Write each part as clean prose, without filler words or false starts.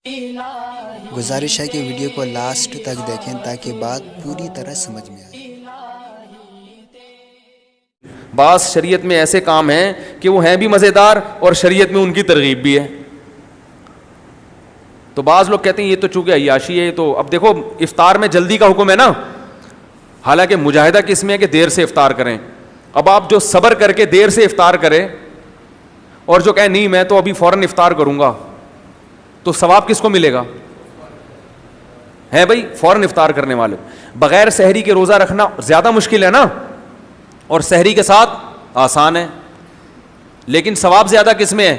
گزارش ہے کہ ویڈیو کو لاسٹ تک دیکھیں تاکہ بات پوری طرح سمجھ میں آئے۔ بعض شریعت میں ایسے کام ہیں کہ وہ ہیں بھی مزیدار اور شریعت میں ان کی ترغیب بھی ہے. تو بعض لوگ کہتے ہیں یہ تو چونکہ عیاشی ہے. تو اب دیکھو افطار میں جلدی کا حکم ہے نا, حالانکہ مجاہدہ کس میں ہے کہ دیر سے افطار کریں. اب آپ جو صبر کر کے دیر سے افطار کریں اور جو کہے نہیں میں تو ابھی فوراً افطار کروں گا, تو ثواب کس کو ملے گا؟ ہے بھائی فوراً افطار کرنے والے. بغیر سحری کے روزہ رکھنا زیادہ مشکل ہے نا, اور سحری کے ساتھ آسان ہے, لیکن ثواب زیادہ کس میں ہے؟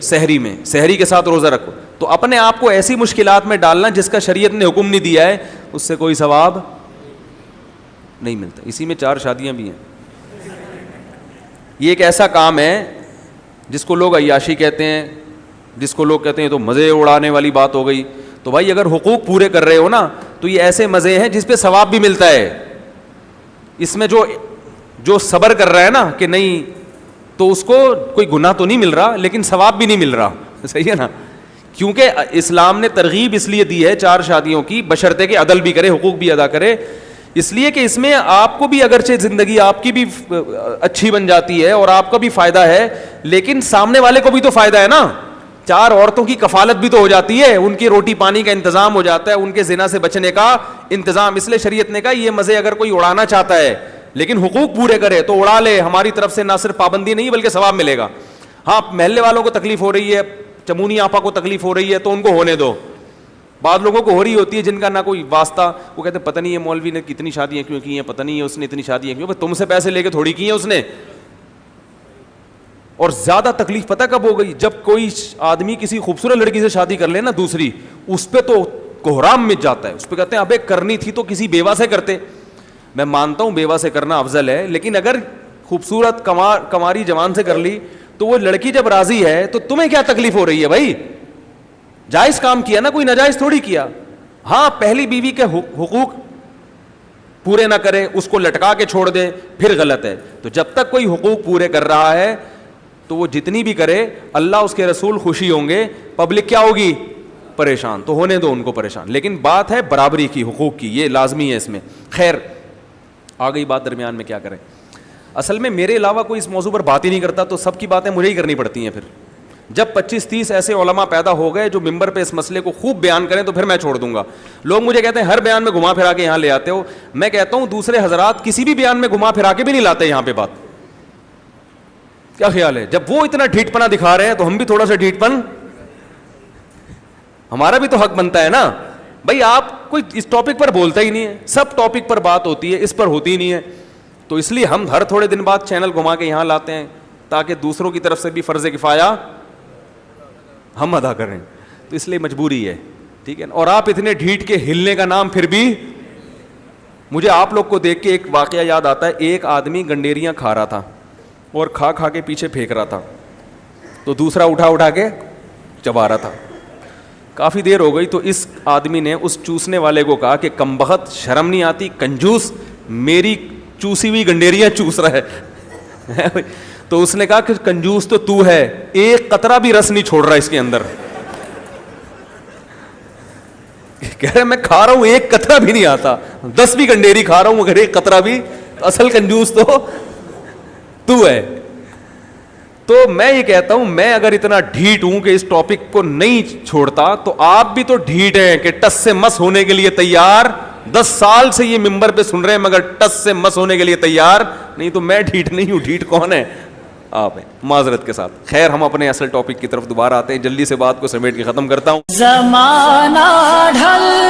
سحری میں. سحری کے ساتھ روزہ رکھو. تو اپنے آپ کو ایسی مشکلات میں ڈالنا جس کا شریعت نے حکم نہیں دیا ہے, اس سے کوئی ثواب نہیں ملتا. اسی میں 4 شادیاں بھی ہیں. یہ ایک ایسا کام ہے جس کو لوگ عیاشی کہتے ہیں, جس کو لوگ کہتے ہیں تو مزے اڑانے والی بات ہو گئی. تو بھائی اگر حقوق پورے کر رہے ہو نا تو یہ ایسے مزے ہیں جس پہ ثواب بھی ملتا ہے. اس میں جو صبر کر رہا ہے نا کہ نہیں, تو اس کو کوئی گناہ تو نہیں مل رہا لیکن ثواب بھی نہیں مل رہا. صحیح ہے نا, کیونکہ اسلام نے ترغیب اس لیے دی ہے 4 شادیوں کی, بشرطے کہ عدل بھی کرے, حقوق بھی ادا کرے. اس لیے کہ اس میں آپ کو بھی اگرچہ زندگی آپ کی بھی اچھی بن جاتی ہے اور آپ کا بھی فائدہ ہے, لیکن سامنے والے کو بھی تو فائدہ ہے نا. 4 عورتوں کی کفالت بھی تو ہو جاتی ہے, ان کی روٹی پانی کا انتظام ہو جاتا ہے, ان کے زنا سے بچنے کا انتظام. اس لیے شریعت نے کہا یہ مزے اگر کوئی اڑانا چاہتا ہے لیکن حقوق پورے کرے تو اڑا لے, ہماری طرف سے نہ صرف پابندی نہیں بلکہ ثواب ملے گا. ہاں محلے والوں کو تکلیف ہو رہی ہے, چمونی آپا کو تکلیف ہو رہی ہے تو ان کو ہونے دو. بعض لوگوں کو ہو رہی ہوتی ہے جن کا نہ کوئی واسطہ, وہ کہتے ہیں پتہ نہیں یہ مولوی نے کتنی شادیاں کیوں کی ہیں, پتہ نہیں ہے اس نے اتنی شادیاں کیوں. تم سے پیسے لے کے تھوڑی کی ہیں اس نے. اور زیادہ تکلیف پتہ کب ہو گئی؟ جب کوئی آدمی کسی خوبصورت لڑکی سے شادی کر لے نا دوسری, اس پہ تو کوہرام مچ جاتا ہے. اس پہ کہتے ہیں ابے کرنی تھی تو کسی بیوہ سے کرتے. میں مانتا ہوں بیوہ سے کرنا افضل ہے, لیکن اگر خوبصورت کماری جوان سے کر لی تو وہ لڑکی جب راضی ہے تو تمہیں کیا تکلیف ہو رہی ہے بھائی؟ جائز کام کیا نا, کوئی ناجائز تھوڑی کیا. ہاں پہلی بیوی کے حقوق پورے نہ کرے, اس کو لٹکا کے چھوڑ دے, پھر غلط ہے. تو جب تک کوئی حقوق پورے کر رہا ہے تو وہ جتنی بھی کرے, اللہ اس کے رسول خوشی ہوں گے, پبلک کیا ہوگی؟ پریشان. تو ہونے دو ان کو پریشان, لیکن بات ہے برابری کی, حقوق کی, یہ لازمی ہے اس میں. خیر آ گئی بات درمیان میں, کیا کریں. اصل میں میرے علاوہ کوئی اس موضوع پر بات ہی نہیں کرتا, تو سب کی باتیں مجھے ہی کرنی پڑتی ہیں. پھر جب 25-30 ایسے علماء پیدا ہو گئے جو ممبر پہ اس مسئلے کو خوب بیان کریں تو پھر میں چھوڑ دوں گا. لوگ مجھے کہتے ہیں ہر بیان میں گھما پھرا کے یہاں لے آتے ہو. میں کہتا ہوں دوسرے حضرات کسی بھی بیان میں گھما پھرا کے بھی نہیں لاتے یہاں پہ بات. کیا خیال ہے؟ جب وہ اتنا ڈھیٹ پنا دکھا رہے ہیں تو ہم بھی تھوڑا سا ڈھیٹ پن, ہمارا بھی تو حق بنتا ہے نا. بھائی آپ کوئی اس ٹاپک پر بولتا ہی نہیں ہے, سب ٹاپک پر بات ہوتی ہے, اس پر ہوتی ہی نہیں ہے. تو اس لیے ہم ہر تھوڑے دن بعد چینل گھما کے یہاں لاتے ہیں تاکہ دوسروں کی طرف سے بھی فرض کفایہ ہم ادا کریں. تو اس لیے مجبوری ہے, ٹھیک ہے. اور آپ اتنے ڈھیٹ کے ہلنے کا نام پھر بھی, مجھے آپ لوگ کو دیکھ کے ایک واقعہ یاد آتا ہے. ایک آدمی گنڈیریاں کھا رہا تھا اور کھا کے پیچھے پھینک رہا تھا, تو دوسرا اٹھا کے چبا رہا تھا. کافی دیر ہو گئی تو اس آدمی نے اس چوسنے والے کو کہا کہ کمبخت, شرم نہیں آتی, کنجوس, میری چوسی ہوئی گنڈیریاں چوس رہا ہے. تو اس نے کہا کہ کنجوس تو ہے, ایک قطرہ بھی رس نہیں چھوڑ رہا اس کے اندر. کہہ رہے میں کھا رہا ہوں ایک قطرہ بھی نہیں آتا, 10 بھی گنڈیری کھا رہا ہوں مگر ایک قطرہ بھی, اصل کنجوس تو ہے. تو میں یہ کہتا ہوں میں اگر اتنا ڈھیٹ ہوں کہ اس ٹاپک کو نہیں چھوڑتا, تو آپ بھی تو ڈھیٹ ہیں کہ ٹس سے مس ہونے کے لیے تیار. 10 سال سے یہ ممبر پہ سن رہے ہیں مگر ٹس سے مس ہونے کے لیے تیار نہیں. تو میں ڈھیٹ نہیں ہوں, ڈھیٹ کون ہے؟ آپ ہیں, معذرت کے ساتھ. خیر ہم اپنے اصل ٹاپک کی طرف دوبارہ آتے ہیں. جلدی سے بات کو سمیٹ کے ختم کرتا ہوں. زمانہ ڈھل